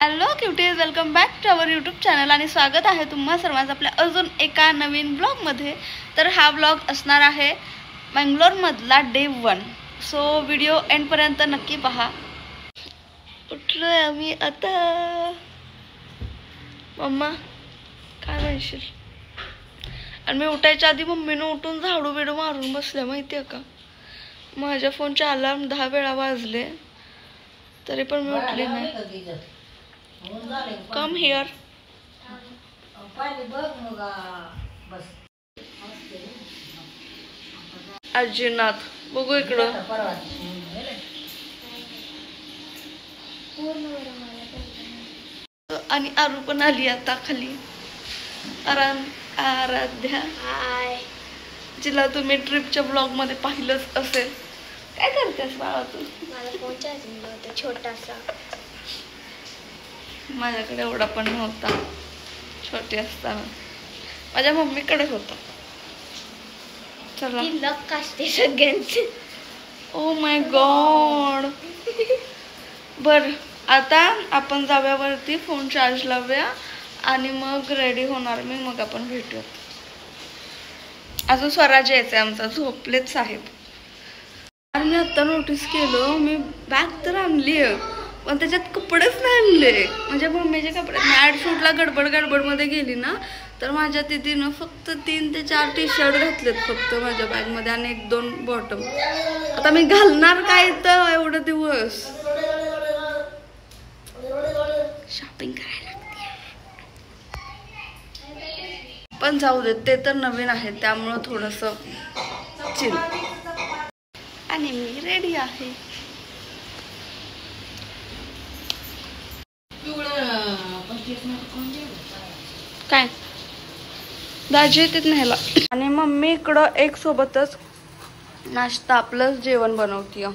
Hello cuties, welcome back to our YouTube channel आणि स्वागत आहे तुम्हा सर्वांचं आपल्या अजून एका नवीन ब्लॉगमध्ये। तर हा ब्लॉग असणार आहे मंगलोरमधला डे 1। सो व्हिडिओ एंडपर्यंत नक्की पहा। उठलोय आम्ही आता। मम्मा काय म्हणशील? आणि मी उठायच्या आधी मम्मीनं उठून झाडू बिडू मारून बसल्या, माहिती आहे का? माझ्या फोनचे अलार्म 10 वेळा वाजले तरी पण मी उठले नाही। Come here. अजिनाथ बघू इकडं। आणि आरू पण आली आता खाली। आराध्या हाय, जिला तुम्ही ट्रिपच्या ब्लॉग मध्ये पाहिलंच असेल। काय करतेस बाळा तू? मला फोन चार्जिंग होता छोटासा, माझ्याकडे एवढा पण नव्हता। छोटी असताना माझ्या मम्मीकडे होता। चला ती लक असते सगळ्यांचे। Oh my God. बर आता आपण जाऊया वरती, फोन चार्ज लावूया आणि मग रेडी होणार मी, मग आपण भेटूया। अजून स्वराज यायचंय आमचा, झोपलेच साहेब। आणि मी आता नोटीस केलं, मी बॅग तर आणली पण त्याच्यात कपडेच नाही आणले। म्हणजे मम्मीचे कपडे मॅट शूटला गडबड मध्ये गेली ना, तर माझ्या तिथीनं फक्त 3 ते 4 टी शर्ट घातलेत फक्त माझ्या बॅग मध्ये आणि 1-2 बॉटम। आता मी घालणार काय तर एवढं दिवस? शॉपिंग करायला लागते। पण जाऊ दे, ते तर नवीन आहे त्यामुळं थोडस चिल। आणि मी रेडी आहे। काय दाजी येतात न्यायला। आणि मम्मी इकडं एक सोबतच नाश्ता प्लस जेवण बनवतीय।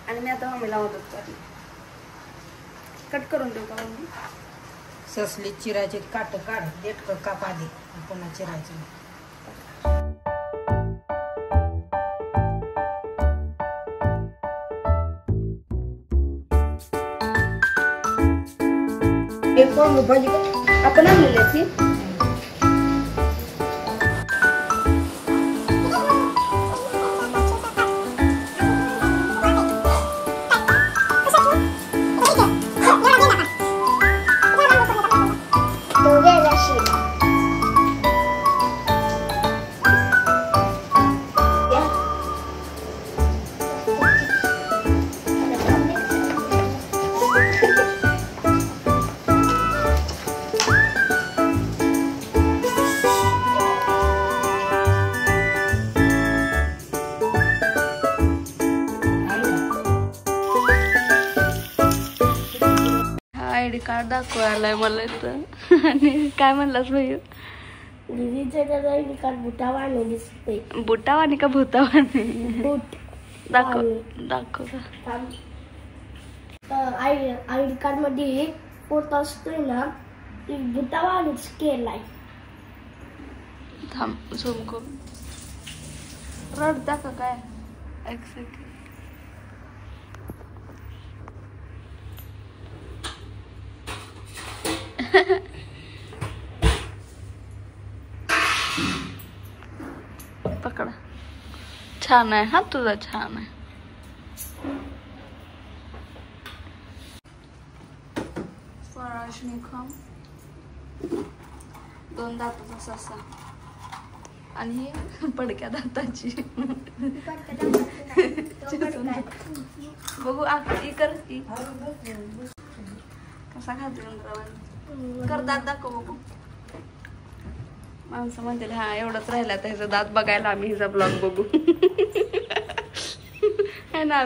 आणि मी आता मम्मीला मदत करते। कट करून देऊ का मम्मी? ससली चिरायचे काट काढ, देठ काप आधी, पुन्हा चिरायचं। आपण आणलेली आयडी कार्ड दाखवायलाय मला इथं। आणि काय म्हणलास भैया? दीदीचं आयडी कार्ड बुटावाने दिसते। बुटावाने का भूतावाने? बूट दाखव दाखव। आयडी कार्ड मध्ये फोटो असतोय ना, ती बुटावानेच केलाय। थांब झूम करून। रडता का काय? एक सेकंड। पकडा। छान आहे हा तुझा, छान आहे। स्वराजनी खाम 2 दाताचा ससा आणि पडक्या दाताची। बघू आखी कर की कसा खातो कर, दात दाखव बघू। माणसं म्हणतील हा एवढंच राहिला तर ह्याचा दात बघायला आम्ही हिचा ब्लॉग बघू। है ना?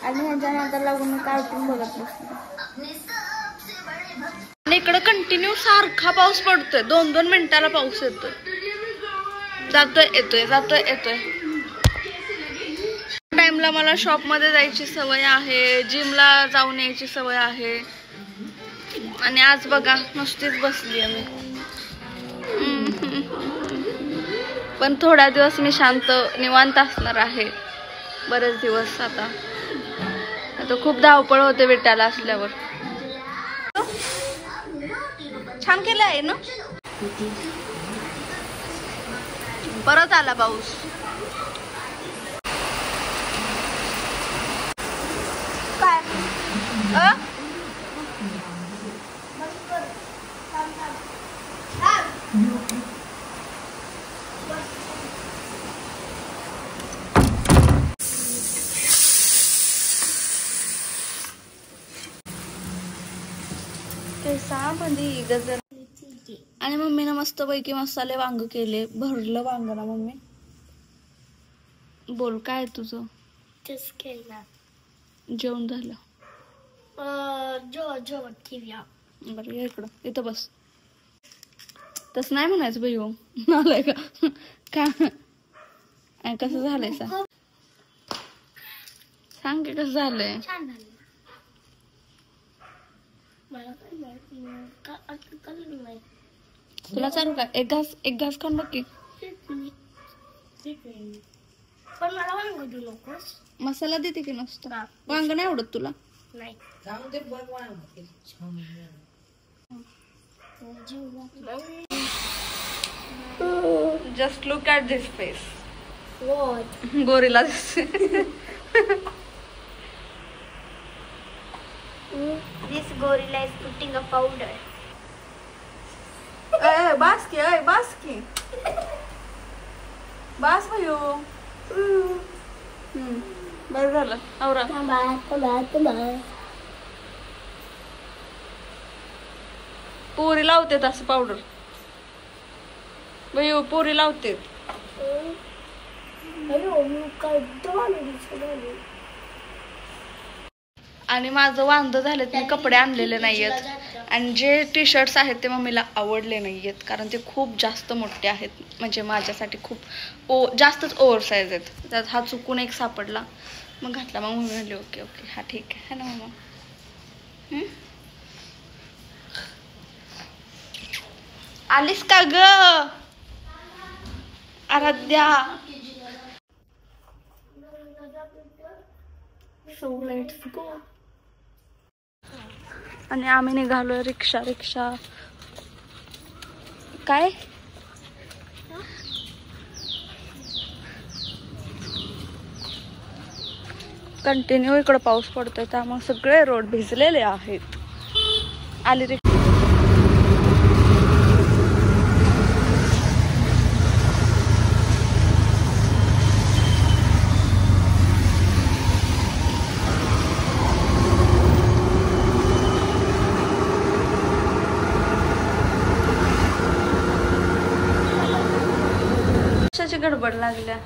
आणि ह्याच्यानंतर लागून कार्टून बघत बसले। आणि इकडं कंटिन्यू सारखा पाऊस पडतोय, 2-2 मिनिटाला पाऊस येतोय, जातोय येतोय, जातोय येतोय। टाइमला मॉर्निंगला मला शॉपमध्ये जायची सवय आहे, जिमला जाऊन यायची सवय आहे. आणि आज बघा नुसतीच बसली आहे मी. पण थोड्या दिवस मी शांत निवांत असणार आहे. बरेच दिवस आता खूप धावपळ होते विटाला असल्यावर. छान केलं आहे ना. परत आला पाऊस. काय केसामध्ये गजर. आणि मम्मीनं मस्त पैकी मसाले वांग केले. भरलं वांग ना मम्मी. बोल काय तुझं. तेच केलं. जेवण झालं. जेवण ठेवूया. बरं ये इकडं. इथं बस. तसं नाही म्हणायचं बाई. हो आलाय का काय कसं झालंय सांग की कसं झालंय. छान झालं. मला काय माहिती. तुला चालू का. एक घास खाऊन बघ की. पण मला वांग देऊ नकोस. मसाला देते की नुसतं. वांग नाही आवडत तुला. नाही. Just look at this face. What? गोरीला दिसते. This gorilla is putting a powder. बास की बास भयो. बरं झालं आवरा. पोरी लावते असं पावडर. भयो पोरी लावते. आणि माझं वांद झालं. मी कपडे आणलेले नाहीयेत. आणि जे टी शर्ट्स आहेत ते मम्मीला आवडले नाहीयेत. कारण ते खूप जास्त मोठे आहेत. म्हणजे माझ्यासाठी खूप जास्तच ओव्हर साईज आहेत. त्यात हा चुकून एक सापडला. मग घातला. मग मम्मी म्हणली ओके ओके हा ठीक आहे ना मम्मा. आलीस का ग आराध्या. So let's go. आणि आम्ही निघालोय रिक्षा. काय कंटिन्यू इकडं पाऊस पडतोय त्यामुळे सगळे रोड भिजलेले आहेत. आली रिक्षा. गडबड लागल्या.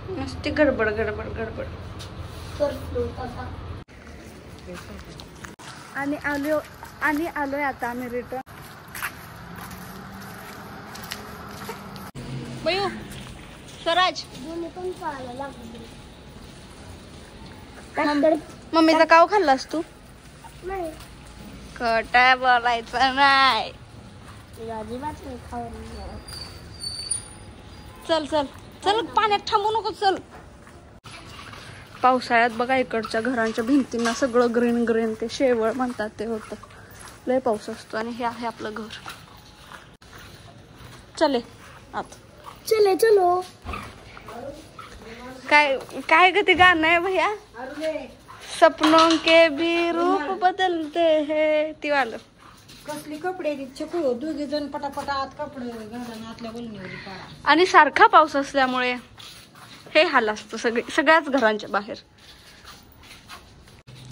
नुसती गडबड. आणि आलोय आता आम्ही रिटर्न. बयू स्वराज मम्मीचा काव खाल्लास तू. खोटं बोलायचं नाही. चल पाण्यात थांबू नको. चल. पावसाळ्यात बघा इकडच्या घरांच्या भिंतींना सगळं ग्रीन ते शेवळ म्हणतात ते होतं. लय पाऊस असतो. आणि हे आहे आपलं घर. चले आत. चलो. काय ग ते गाणं आहे भैया. सपनों के भी रूप बदलते हैं. ती वालं. कसली कपडे छकू. दोघे जण पटापटा आत कपडे घालून आतल्या बोलण्यावर काढा. आणि सारखा पाऊस असल्यामुळे हे हाल असतं सगळ्याच घरांच्या बाहेर.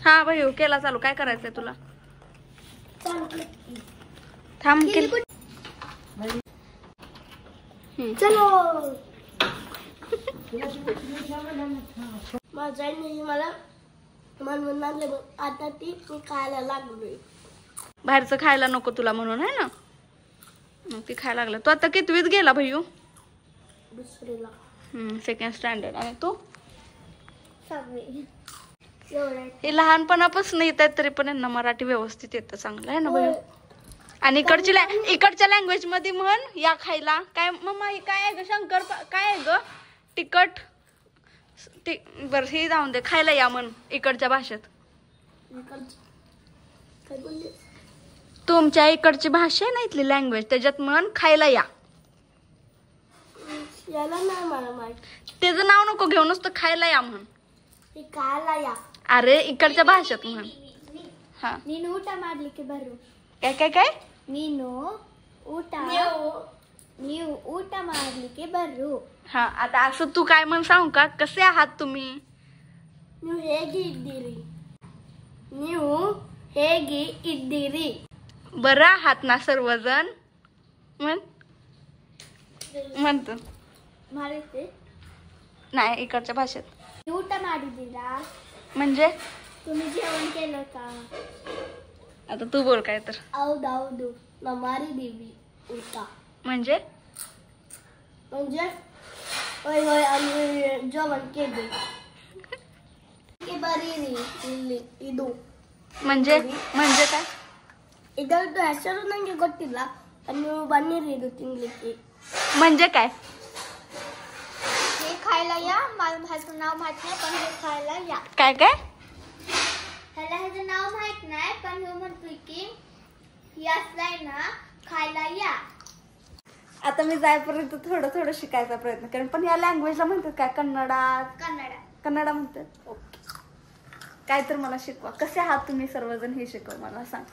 हा भाई केला चालू. काय करायचंय तुला. थांब केलं. चलो. माझा नाही मला म्हणून आता ती मी खायला लागलोय. बाहेरचं खायला नको तुला म्हणून आहे ना. मग ती खायला लागला. तू आता कितवीत गेला भैयू. Second standard. आणि तू? 6वी. एवढं हे लहानपणापासून येत आहेत तरी पण यांना मराठी व्यवस्थित येतं. चांगलं आहे ना बघ. आणि इकडच्या लँग्वेज मध्ये म्हण या खायला. काय मम्मा हे काय आहे ग? शंकर काय आहे ग? तिखट. बर हे जाऊन दे. खायला या म्हण इकडच्या भाषेत. काय बोलले? तुमच्या इकडची भाषा आहे ना इथली लँग्वेज, त्याच्यात म्हण खायला या. याला नाही मला माहित. त्याचं नाव नको घेऊ, नुसतं खायला या म्हण. हे खायला या. अरे इकडच्या भाषेत म्हण. हा ನೀನು ಊಟ ಮಾಡ್ಲಿಕ್ಕೆ ಬರು. काय काय काय? ನೀವು ಊಟ ಮಾಡ್ಲಿಕ್ಕೆ ಬರ್ರು. हा आता असं तू काय म्हण सांगू का? कसे आहात तुम्ही? ನೀವು ಹೇಗೆ ಇದ್ದೀರಿ? ನೀವು ಹೇಗೆ ಇದ್ದೀರಿ? बरं आहात ना सर्वजण म्हण. म्हणतो ಮಾಡಿದ್ದೆ. नाही इकडच्या भाषेत. ಊಟ ಮಾಡಿದ್ದೀರಾ? म्हणजे तुम्ही जेवण केलं का? आता तू बोल काय तर. ಹೌದೌದು ನಾವು ಮಾಡಿದ್ದೀವಿ ಊಟ. म्हणजे म्हणजे होय होय आम्ही जेवण केले. ಬರೀರಿ ಇಲ್ಲಿ ಇದು. म्हणजे म्हणजे काय? ಇದರದ್ದು ಹೆಸರು ನಂಗೆ ಗೊತ್ತಿಲ್ಲ. ನೀವು ಬನ್ನಿರಿ ಇದು ತಿನ್ಲಿಕ್ಕೆ. म्हणजे काय? हे खायला या. मला ह्याचं नाव माहित नाही पण हे खायला या. काय काय? ह्याला ह्याचं नाव माहित नाही पण हे म्हणतोय की ही असलाय ना खायला या. आता मी जायपर्यंत थोडं थोडं शिकायचा प्रयत्न करेन. पण या लँग्वेजला म्हणतात काय? कन्नडा म्हणतात. ओके. काय तर मला शिकवा. कसे आहात तुम्ही सर्वजण हे शिकव मला सांग.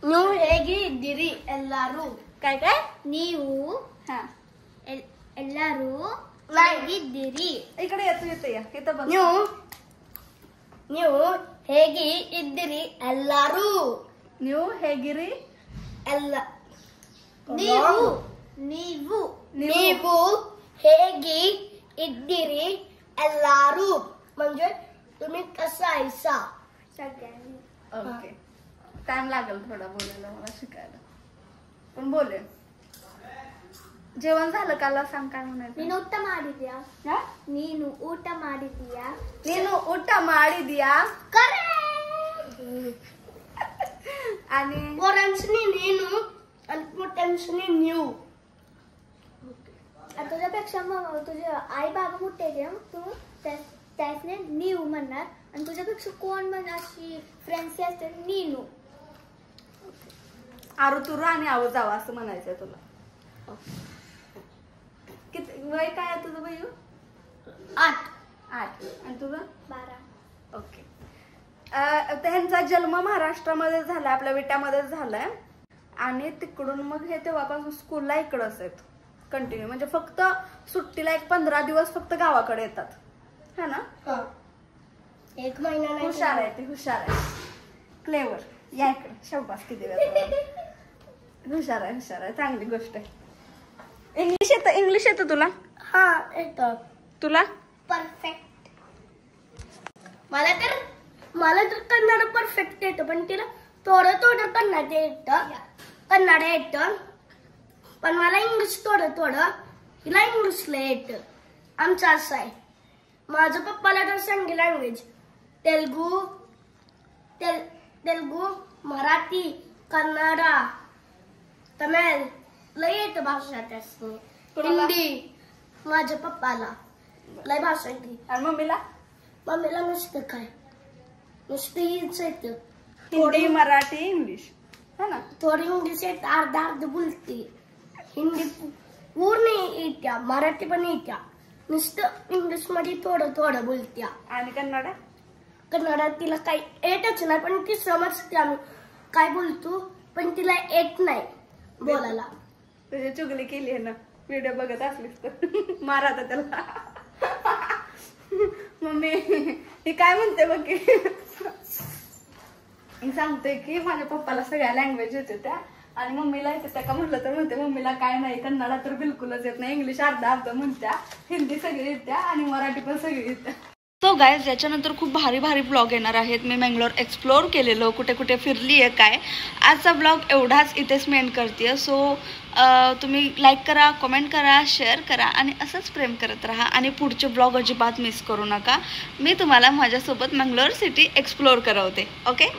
ನೀವು ಹೇಗೆ ಇದ್ದೀರಿ ಎಲ್ಲರೂ? काय काय? ನೀವು हा ಎಲ್ಲರೂ ಹೇಗಿದ್ದೀರಿ? इकडे येतो या इथं बघ. ನೀವು ಹೇಗೆ ಇದ್ದೀರಿ ಎಲ್ಲರೂ? न्यू हेगिरी ಎಲ್ಲ ನೀವು ಹೇಗೆ इद्दिरी ಎಲ್ಲರೂ म्हणजे तुम्ही कसा आहेसा सगळ्यांनी. ओके. टाइम लागेल थोडा बोलायला मला शिकायला पण बोले. जेवण झालं काला सांग काय म्हणायचं. ನೀನು ಊಟ ಮಾಡಿದ್ಯಾ? ನೀನು ಊಟ ಮಾಡಿದ್ಯಾ? ನೀನು ಊಟ ಮಾಡಿದ್ಯಾ? आणि पोरांसनी ನೀನು आणि मोठ्यांसनी न्यू. तुझ्यापेक्षा मग तुझे आई बाबा मोठे आहेत तू त्यासने न्यू म्हणणार आणि तुझ्यापेक्षा कोण म्हण अशी फ्रेंड्स असते नीनू. आरू तुरू आणि आव जावा असं म्हणायचंय तुला. किती वय काय आहे तुझं बयू? 8. आणि तुझं? 12. ओके. त्यांचा जन्म महाराष्ट्रामध्ये झालाय, आपल्या विट्यामध्येच झालाय. आणि तिकडून मग हे तेव्हापासून स्कूलला इकडंच आहेत कंटिन्यू. म्हणजे फक्त सुट्टीला 15 दिवस फक्त गावाकडे येतात. हा ना? 1 महिना नाही. हुशार आहे ते, हुशार आहे. क्लेवर. या इकडे. शाबास किती वेळ. हुशार आहे चांगली गोष्ट आहे. इंग्लिश येतं तुला? हा येतं. तुला? परफेक्ट. मला तर कन्नड परफेक्ट येतं पण तिला थोडं कन्नड येतं पण मला इंग्लिश थोडं तिला इंग्लिशला येतं. आमचं असं आहे. माझ्या पप्पाला तर सांगी लँग्वेज तेलगू मराठी कन्नड तमिळ लय येतं भाषा. त्यासनी हिंदी माझ्या पप्पाला लय भाषा येते. आणि मम्मीला नुसतं काय नुसतं हीच येतं. हिंदी मराठी इंग्लिश. हा ना? थोडी इंग्लिश येतं अर्धा बोलते. हिंदी पूर्ण येत्या मराठी पण येत्या. नुसतं इंग्लिश मध्ये थोडं बोलत्या. आणि कन्नडात तिला काही येतच नाही पण ती समजते आम्ही काय बोलतो पण तिला येत नाही बोलायला. तुझी चुगली केली आहे ना व्हिडिओ बघत असलीस तर. मारा आता त्याला. मम्मी हे काय म्हणते बघ की सांगतोय की माझ्या पप्पाला सगळ्या लँग्वेज येते त्या आणि मम्मीला येते त्या का म्हटलं तर म्हणते मम्मीला काय नाही कन्नडा तर बिलकुलच येत नाही. इंग्लिश अर्धा म्हणत्या, हिंदी सगळी येत्या आणि मराठी पण सगळी येत्या. सो गाईज याच्यानंतर खूप भारी भारी ब्लॉग येणार आहेत. मी मंगलोर एक्सप्लोर केलेलं, कुठे कुठे फिरली आहे काय. आजचा ब्लॉग एवढाच इथेच मी एंड करते. सो तुम्ही लाईक करा, कमेंट करा, शेअर करा आणि असंच प्रेम करत राहा. आणि पुढचे ब्लॉग अजिबात मिस करू नका. मी तुम्हाला माझ्यासोबत मंगलोर सिटी एक्सप्लोर करवते. ओके.